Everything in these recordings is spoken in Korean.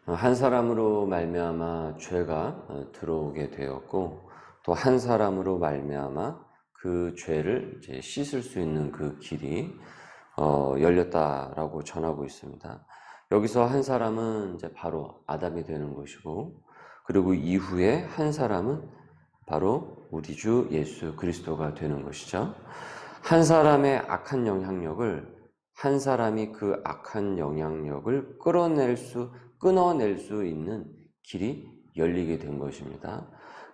한 사람으로 말미암아 죄가 들어오게 되었고, 또 한 사람으로 말미암아 그 죄를 이제 씻을 수 있는 그 길이 열렸다라고 전하고 있습니다. 여기서 한 사람은 이제 바로 아담이 되는 것이고, 그리고 이후에 한 사람은 바로 우리 주 예수 그리스도가 되는 것이죠. 한 사람의 악한 영향력을, 한 사람이 그 악한 영향력을 끊어낼 수 있는 길이 열리게 된 것입니다.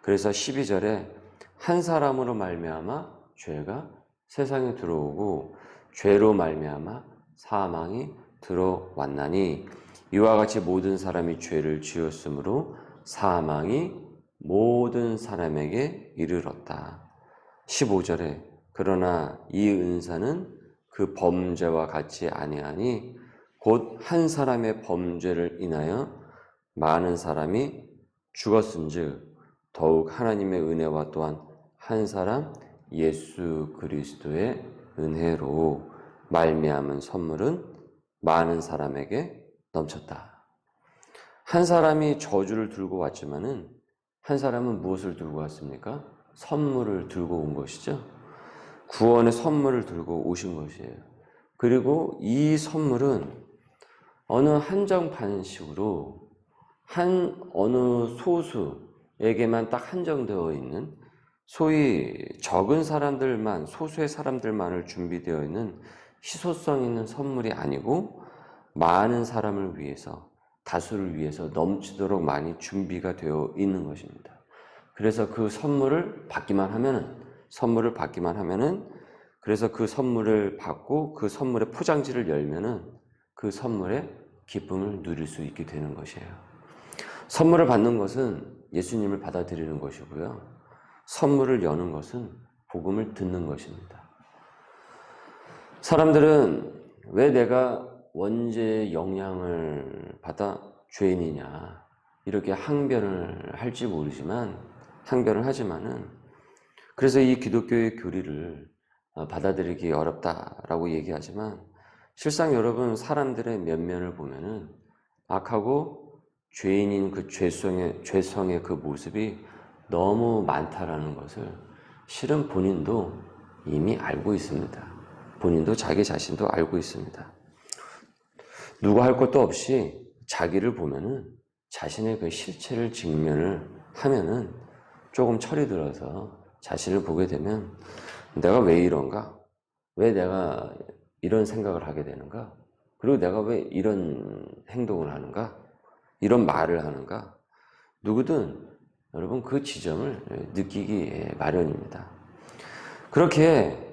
그래서 12절에 한 사람으로 말미암아 죄가 세상에 들어오고 죄로 말미암아 사망이 들어왔나니 이와 같이 모든 사람이 죄를 지었으므로 사망이 모든 사람에게 이르렀다. 15절에 그러나 이 은사는 그 범죄와 같지 아니하니 곧 한 사람의 범죄를 인하여 많은 사람이 죽었은즉 더욱 하나님의 은혜와 또한 한 사람 예수 그리스도의 은혜로 말미암은 선물은 많은 사람에게 넘쳤다. 한 사람이 저주를 들고 왔지만은 한 사람은 무엇을 들고 왔습니까? 선물을 들고 온 것이죠. 구원의 선물을 들고 오신 것이에요. 그리고 이 선물은 어느 한정판식으로 어느 소수에게만 딱 한정되어 있는, 소위 적은 사람들만, 소수의 사람들만을 준비되어 있는 희소성 있는 선물이 아니고 많은 사람을 위해서, 다수를 위해서 넘치도록 많이 준비가 되어 있는 것입니다. 그래서 그 선물을 받기만 하면은, 그래서 그 선물을 받고 그 선물의 포장지를 열면은 그 선물의 기쁨을 누릴 수 있게 되는 것이에요. 선물을 받는 것은 예수님을 받아들이는 것이고요. 선물을 여는 것은 복음을 듣는 것입니다. 사람들은 왜 내가 원죄의 영향을 받아 죄인이냐 이렇게 항변을 하지만은 그래서 이 기독교의 교리를 받아들이기 어렵다라고 얘기하지만 실상 여러분 사람들의 면면을 보면은 악하고 죄인인 그 죄성의 그 모습이 너무 많다라는 것을 실은 본인도 이미 알고 있습니다. 본인도 자기 자신도 알고 있습니다. 누가 할 것도 없이 자기를 보면은 자신의 그 실체를 직면을 하면은 조금 철이 들어서 자신을 보게 되면 내가 왜 이런가? 왜 내가 이런 생각을 하게 되는가? 그리고 내가 왜 이런 행동을 하는가? 이런 말을 하는가? 누구든 여러분 그 지점을 느끼기 마련입니다. 그렇게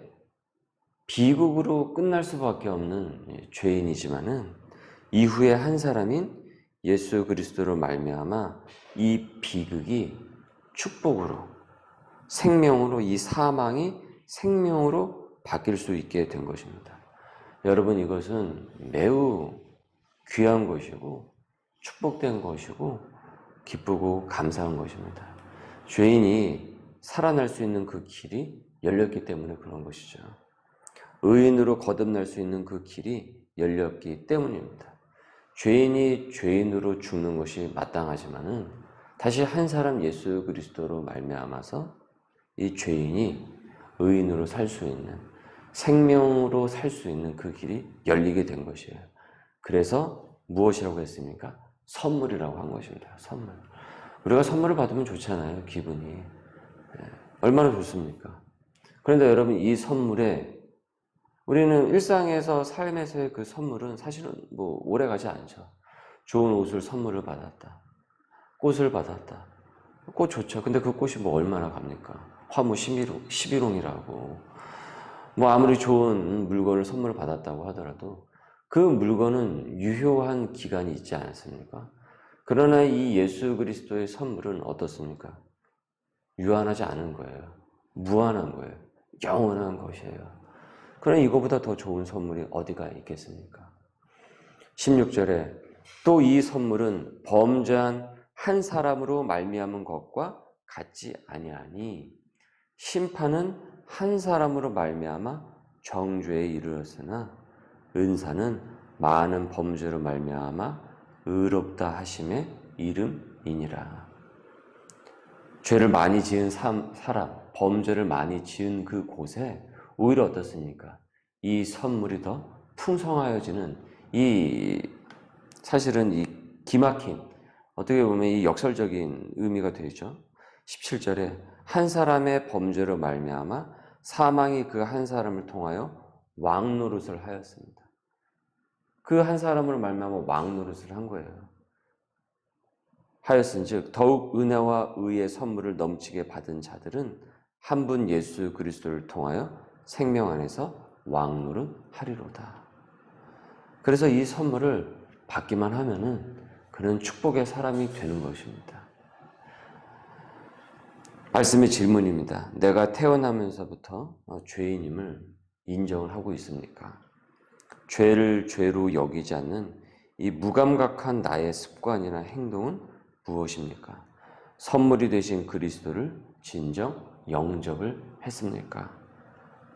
비극으로 끝날 수밖에 없는 죄인이지만은 이후에 한 사람인 예수 그리스도로 말미암아 이 비극이 축복으로, 생명으로, 이 사망이 생명으로 바뀔 수 있게 된 것입니다. 여러분 이것은 매우 귀한 것이고 축복된 것이고 기쁘고 감사한 것입니다. 죄인이 살아날 수 있는 그 길이 열렸기 때문에 그런 것이죠. 의인으로 거듭날 수 있는 그 길이 열렸기 때문입니다. 죄인이 죄인으로 죽는 것이 마땅하지만은 다시 한 사람 예수 그리스도로 말미암아서 이 죄인이 의인으로 살 수 있는, 생명으로 살 수 있는 그 길이 열리게 된 것이에요. 그래서 무엇이라고 했습니까? 선물이라고 한 것입니다. 선물. 우리가 선물을 받으면 좋잖아요. 기분이. 얼마나 좋습니까? 그런데 여러분 이 선물에 우리는 일상에서 삶에서의 그 선물은 사실은 뭐 오래 가지 않죠. 좋은 옷을 선물을 받았다. 꽃을 받았다. 꽃 좋죠. 근데 그 꽃이 뭐 얼마나 갑니까? 화무 11홍이라고. 뭐 아무리 좋은 물건을 선물을 받았다고 하더라도 그 물건은 유효한 기간이 있지 않습니까? 그러나 이 예수 그리스도의 선물은 어떻습니까? 유한하지 않은 거예요. 무한한 거예요. 영원한 것이에요. 그러나 이거보다 더 좋은 선물이 어디가 있겠습니까? 16절에 또 이 선물은 범죄한 한 사람으로 말미암은 것과 같지 아니하니 심판은 한 사람으로 말미암아 정죄에 이르렀으나 은사는 많은 범죄로 말미암아 의롭다 하심의 이름이니라. 죄를 많이 지은 사람, 범죄를 많이 지은 그 곳에 오히려 어떻습니까? 이 선물이 더 풍성하여지는 사실은 이 기막힌, 어떻게 보면 이 역설적인 의미가 되죠. 17절에 한 사람의 범죄로 말미암아 사망이 그 한 사람을 통하여 왕노릇을 하였습니다. 그 한 사람으로 말미암아 왕노릇을 한 거예요. 하였은즉 더욱 은혜와 의의 선물을 넘치게 받은 자들은 한 분 예수 그리스도를 통하여 생명 안에서 왕노릇 하리로다. 그래서 이 선물을 받기만 하면은 그는 축복의 사람이 되는 것입니다. 말씀의 질문입니다. 내가 태어나면서부터 죄인임을 인정을 하고 있습니까? 죄를 죄로 여기지 않는 이 무감각한 나의 습관이나 행동은 무엇입니까? 선물이 되신 그리스도를 진정 영접을 했습니까?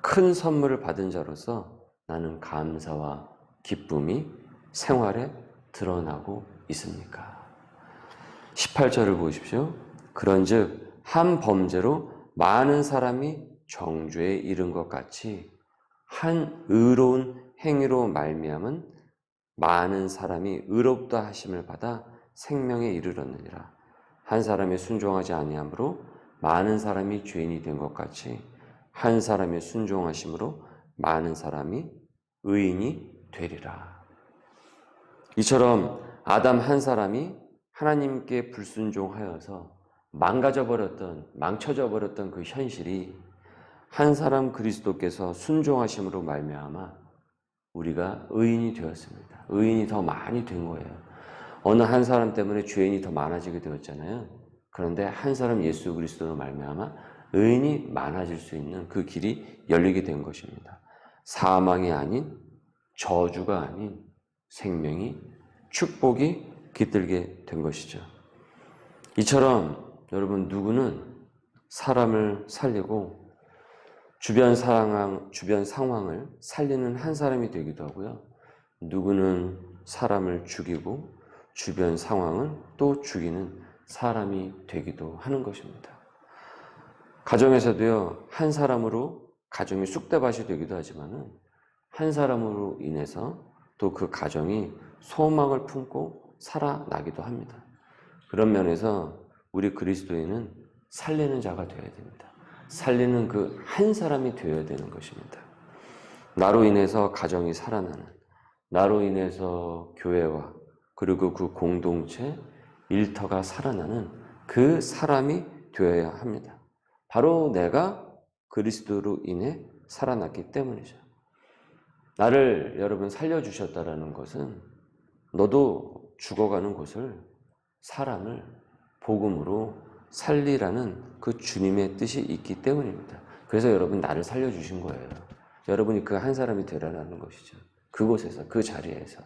큰 선물을 받은 자로서 나는 감사와 기쁨이 생활에 드러나고 있습니까? 18절을 보십시오. 그런즉 한 범죄로 많은 사람이 정죄에 이른 것 같이 한 의로운 행위로 말미암은 많은 사람이 의롭다 하심을 받아 생명에 이르렀느니라. 한 사람이 순종하지 아니함으로 많은 사람이 죄인이 된 것 같이 한 사람이 순종하심으로 많은 사람이 의인이 되리라. 이처럼 아담 한 사람이 하나님께 불순종하여서 망쳐져 버렸던 그 현실이 한 사람 그리스도께서 순종하심으로 말미암아 우리가 의인이 되었습니다. 의인이 더 많이 된 거예요. 어느 한 사람 때문에 죄인이 더 많아지게 되었잖아요. 그런데 한 사람 예수 그리스도로 말미암아 의인이 많아질 수 있는 그 길이 열리게 된 것입니다. 사망이 아닌 저주가 아닌 생명이 축복이 깃들게 된 것이죠. 이처럼 여러분 누구는 사람을 살리고 주변 상황을 살리는 한 사람이 되기도 하고요. 누구는 사람을 죽이고 주변 상황을 또 죽이는 사람이 되기도 하는 것입니다. 가정에서도요, 한 사람으로 가정이 쑥대밭이 되기도 하지만은 한 사람으로 인해서 또 그 가정이 소망을 품고 살아나기도 합니다. 그런 면에서 우리 그리스도인은 살리는 자가 되어야 됩니다. 살리는 그 한 사람이 되어야 되는 것입니다. 나로 인해서 가정이 살아나는, 나로 인해서 교회와 그리고 그 공동체, 일터가 살아나는 그 사람이 되어야 합니다. 바로 내가 그리스도로 인해 살아났기 때문이죠. 나를 여러분 살려주셨다라는 것은 너도 죽어가는 곳을 사람을 복음으로 살리라는 그 주님의 뜻이 있기 때문입니다. 그래서 여러분 나를 살려주신 거예요. 여러분이 그 한 사람이 되라는 것이죠. 그곳에서, 그 자리에서.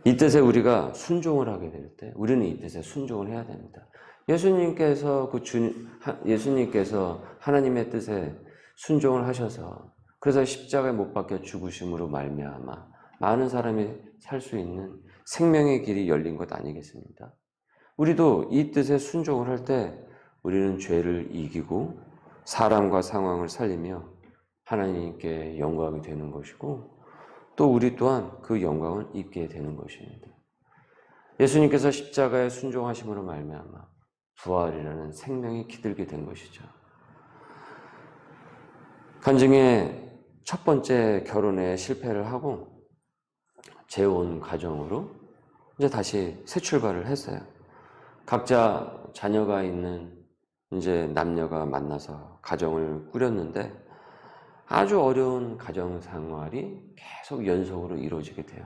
이 뜻에 우리가 순종을 하게 될 때 우리는 이 뜻에 순종을 해야 됩니다. 예수님께서 하나님의 뜻에 순종을 하셔서 그래서 십자가에 못 박혀 죽으심으로 말미암아 많은 사람이 살 수 있는 생명의 길이 열린 것 아니겠습니까? 우리도 이 뜻에 순종을 할 때 우리는 죄를 이기고 사람과 상황을 살리며 하나님께 영광이 되는 것이고 또 우리 또한 그 영광을 입게 되는 것입니다. 예수님께서 십자가에 순종하심으로 말미암아 부활이라는 생명이 기들게 된 것이죠. 간증의 첫 번째 결혼에 실패를 하고 재혼 가정으로 이제 다시 새 출발을 했어요. 각자 자녀가 있는 이제 남녀가 만나서 가정을 꾸렸는데 아주 어려운 가정 생활이 계속 연속으로 이루어지게 돼요.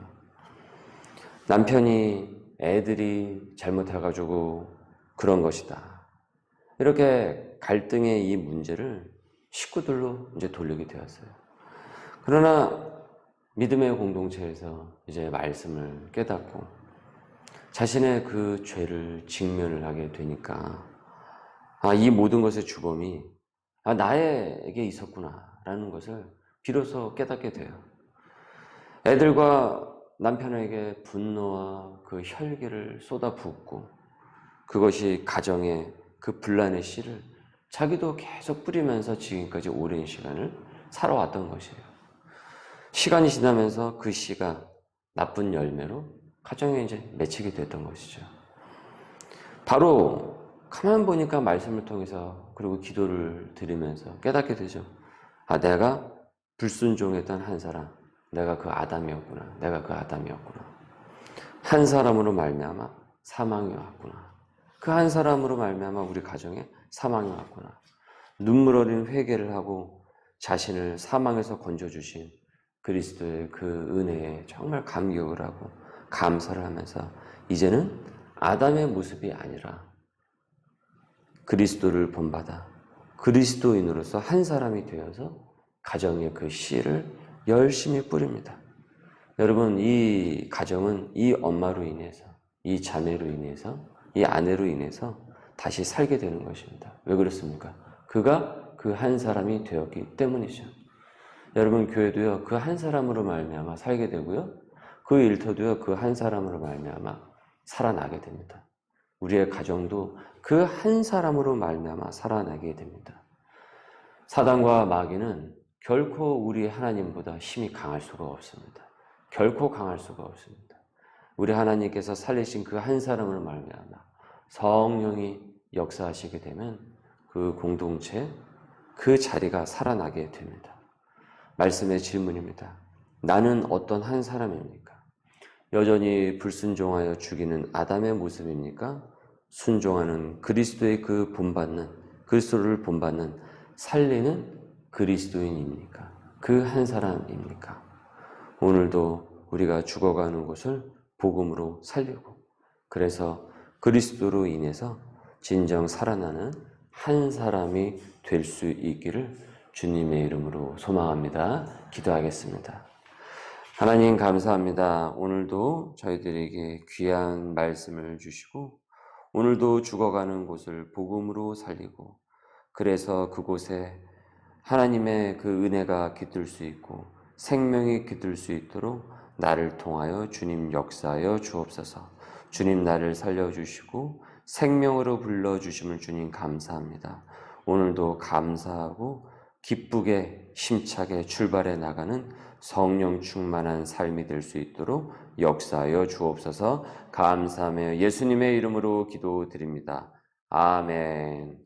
남편이 애들이 잘못해가지고 그런 것이다. 이렇게 갈등의 이 문제를 식구들로 이제 돌리게 되었어요. 그러나 믿음의 공동체에서 이제 말씀을 깨닫고 자신의 그 죄를 직면을 하게 되니까 이 모든 것의 주범이 나에게 있었구나라는 것을 비로소 깨닫게 돼요. 애들과 남편에게 분노와 그 혈기를 쏟아붓고 그것이 가정의 그 분란의 씨를 자기도 계속 뿌리면서 지금까지 오랜 시간을 살아왔던 것이에요. 시간이 지나면서 그 씨가 나쁜 열매로 가정에 이제 맺히게 됐던 것이죠. 바로 가만 보니까 말씀을 통해서 그리고 기도를 드리면서 깨닫게 되죠. 아, 내가 불순종했던 한 사람, 내가 그 아담이었구나. 내가 그 아담이었구나. 한 사람으로 말미암아 사망이 왔구나. 그 한 사람으로 말미암아 우리 가정에 사망이 왔구나. 눈물 어린 회개를 하고 자신을 사망에서 건져주신 그리스도의 그 은혜에 정말 감격을 하고 감사를 하면서 이제는 아담의 모습이 아니라 그리스도를 본받아 그리스도인으로서 한 사람이 되어서 가정의 그 씨를 열심히 뿌립니다. 여러분, 이 가정은 이 엄마로 인해서, 이 자매로 인해서, 이 아내로 인해서 다시 살게 되는 것입니다. 왜 그렇습니까? 그가 그 한 사람이 되었기 때문이죠. 여러분, 교회도요, 그 한 사람으로 말미암아 살게 되고요, 그 일터도요, 그 한 사람으로 말미암아 살아나게 됩니다. 우리의 가정도 그 한 사람으로 말미암아 살아나게 됩니다. 사단과 마귀는 결코 우리 하나님보다 힘이 강할 수가 없습니다. 결코 강할 수가 없습니다. 우리 하나님께서 살리신 그 한 사람으로 말미암아 성령이 역사하시게 되면 그 공동체, 그 자리가 살아나게 됩니다. 말씀의 질문입니다. 나는 어떤 한 사람입니까? 여전히 불순종하여 죽이는 아담의 모습입니까? 순종하는 그리스도의 그 본받는, 그리스도를 본받는 살리는 그리스도인입니까? 그 한 사람입니까? 오늘도 우리가 죽어가는 곳을 복음으로 살리고 그래서 그리스도로 인해서 진정 살아나는 한 사람이 될 수 있기를 주님의 이름으로 소망합니다. 기도하겠습니다. 하나님 감사합니다. 오늘도 저희들에게 귀한 말씀을 주시고 오늘도 죽어가는 곳을 복음으로 살리고 그래서 그곳에 하나님의 그 은혜가 깃들 수 있고 생명이 깃들 수 있도록 나를 통하여 주님 역사하여 주옵소서. 주님 나를 살려주시고 생명으로 불러주심을 주님 감사합니다. 오늘도 감사하고 기쁘게 힘차게 출발해 나가는 성령 충만한 삶이 될 수 있도록 역사하여 주옵소서. 감사하며 예수님의 이름으로 기도드립니다. 아멘.